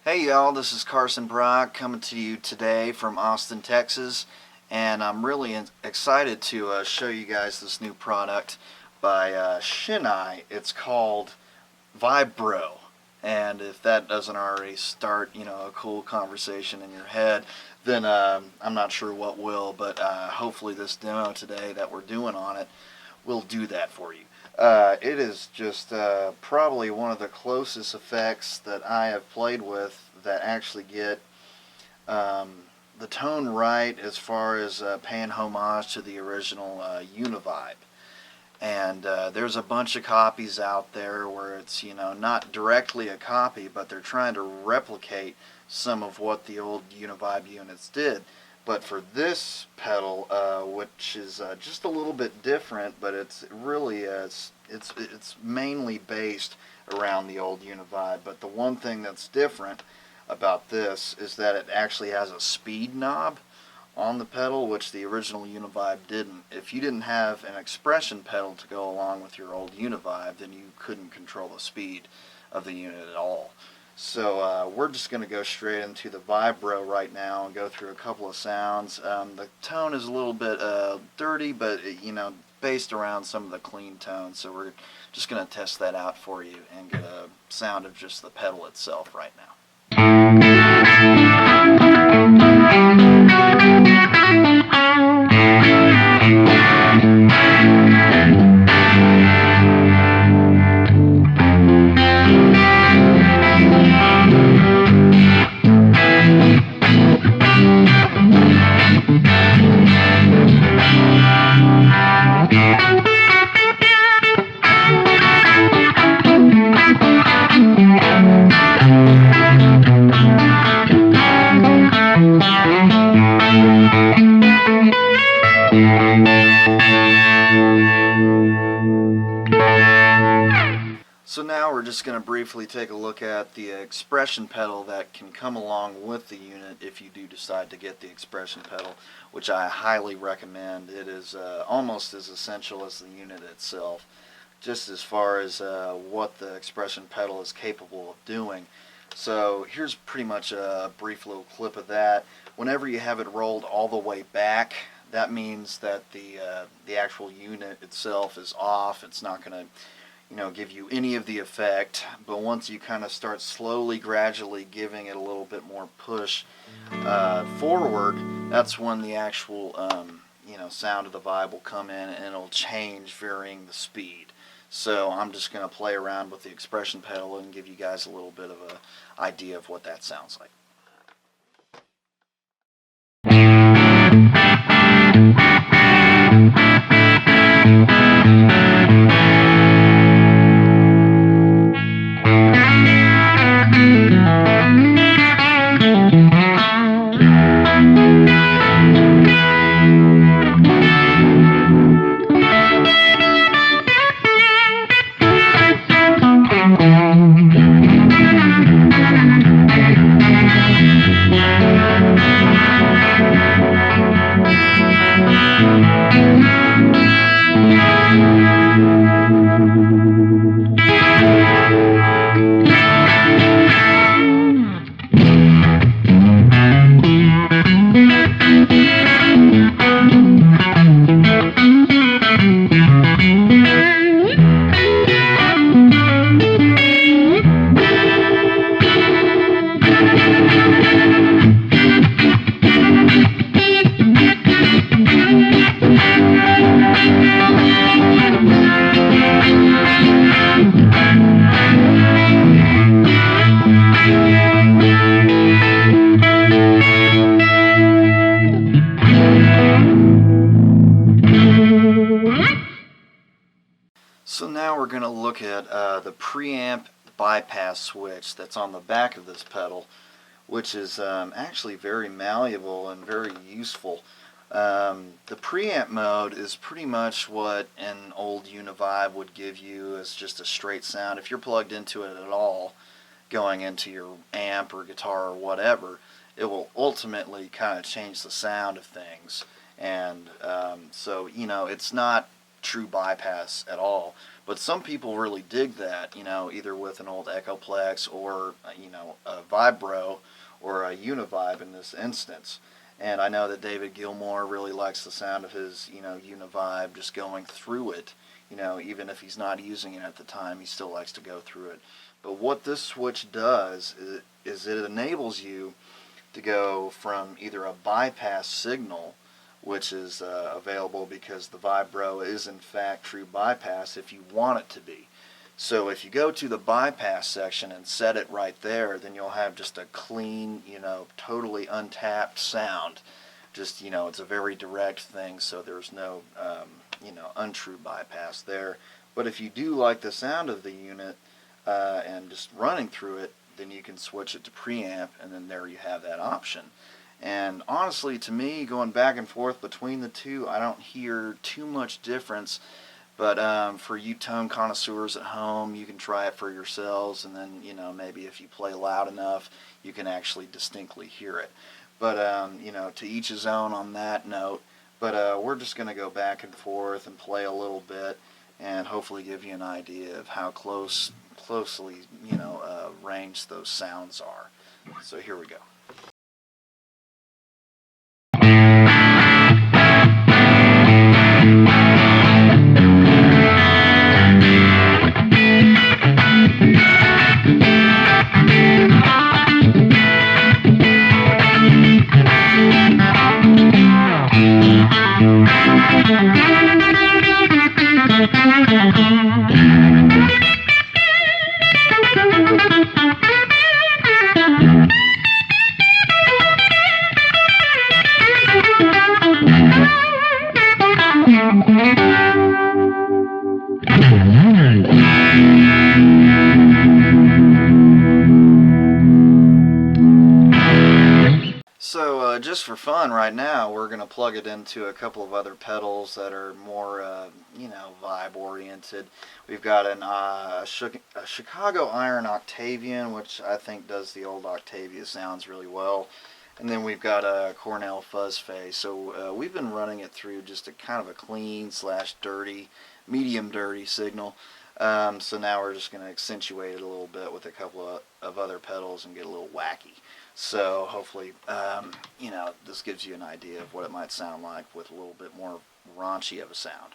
Hey y'all, this is Carson Brock coming to you today from Austin, Texas, and I'm really excited to show you guys this new product by Shin-Ei. It's called Vib-Bro, and if that doesn't already start, a cool conversation in your head, then I'm not sure what will, but hopefully this demo today that we're doing on it will do that for you. It is just probably one of the closest effects that I have played with that actually get the tone right as far as paying homage to the original Univibe. And there's a bunch of copies out there where it's, not directly a copy, but they're trying to replicate some of what the old Univibe units did. But for this pedal, which is just a little bit different, but it's really it's mainly based around the old Univibe. But the one thing that's different about this is that it actually has a speed knob on the pedal, which the original Univibe didn't. If you didn't have an expression pedal to go along with your old Univibe, then you couldn't control the speed of the unit at all. So we're just going to go straight into the Vib-Bro right now and go through a couple of sounds. The tone is a little bit dirty, but based around some of the clean tones. So we're just going to test that out for you and get a sound of just the pedal itself right now. So now we're just going to briefly take a look at the expression pedal that can come along with the unit if you do decide to get the expression pedal, which I highly recommend. It is almost as essential as the unit itself, just as far as what the expression pedal is capable of doing. So here's pretty much a brief little clip of that. Whenever you have it rolled all the way back, that means that the actual unit itself is off. It's not going to give you any of the effect, but once you kind of start slowly, gradually giving it a little bit more push forward, that's when the actual sound of the vibe will come in, and it'll change varying the speed. So I'm just going to play around with the expression pedal and give you guys a little bit of an idea of what that sounds like. So now we're going to look at the preamp bypass switch that's on the back of this pedal, which is actually very malleable and very useful. The preamp mode is pretty much what an old Univibe would give you as just a straight sound. If you're plugged into it at all, going into your amp or guitar or whatever, it will ultimately kind of change the sound of things. And so, it's not true bypass at all. But some people really dig that, either with an old Echoplex or, a Vib-Bro or a Univibe in this instance. And I know that David Gilmour really likes the sound of his, Univibe just going through it. Even if he's not using it at the time, he still likes to go through it. But what this switch does is it enables you to go from either a bypass signal, which is available because the Vib-Bro is in fact true bypass if you want it to be. So if you go to the bypass section and set it right there, then you'll have just a clean, totally untapped sound. Just, it's a very direct thing, so there's no, untrue bypass there. But if you do like the sound of the unit and just running through it, then you can switch it to preamp, and then there you have that option. And honestly, to me, going back and forth between the two, I don't hear too much difference. But for you tone connoisseurs at home, you can try it for yourselves, and then, maybe if you play loud enough, you can actually distinctly hear it. But, to each his own on that note. But we're just going to go back and forth and play a little bit, and hopefully give you an idea of how closely, ranged those sounds are. So here we go. So just for fun right now, we're going to plug it into a couple of other pedals that are more, vibe oriented. We've got a Chicago Iron Octavian, which I think does the old Octavia sounds really well. And then we've got a Cornell Fuzz Face. So we've been running it through just a kind of a clean / dirty, medium dirty signal. So now we're just going to accentuate it a little bit with a couple of other pedals and get a little wacky. So hopefully, this gives you an idea of what it might sound like with a little bit more raunchy of a sound.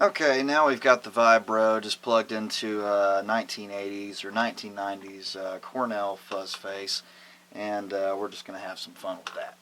Okay, now we've got the Vib-Bro just plugged into 1980s or 1990s Cornell Fuzz Face, and we're just going to have some fun with that.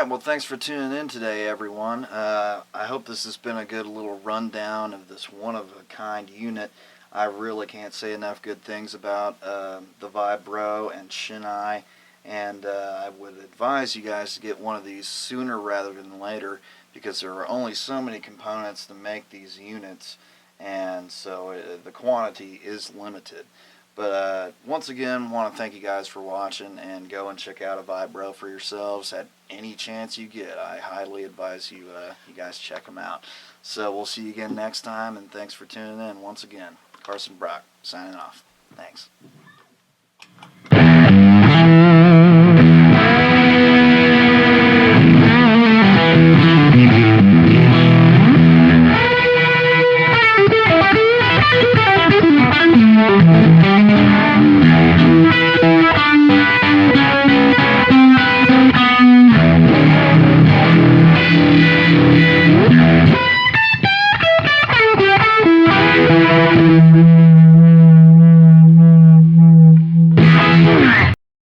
Well, thanks for tuning in today, everyone. I hope this has been a good little rundown of this one-of-a-kind unit. I really can't say enough good things about the Vib-Bro and Shin-Ei, and I would advise you guys to get one of these sooner rather than later, because there are only so many components to make these units, and so the quantity is limited. But once again, want to thank you guys for watching, and go and check out a Vib-Bro for yourselves at any chance you get. I highly advise you guys check them out. So we'll see you again next time, and thanks for tuning in once again. Carson Brock signing off. Thanks.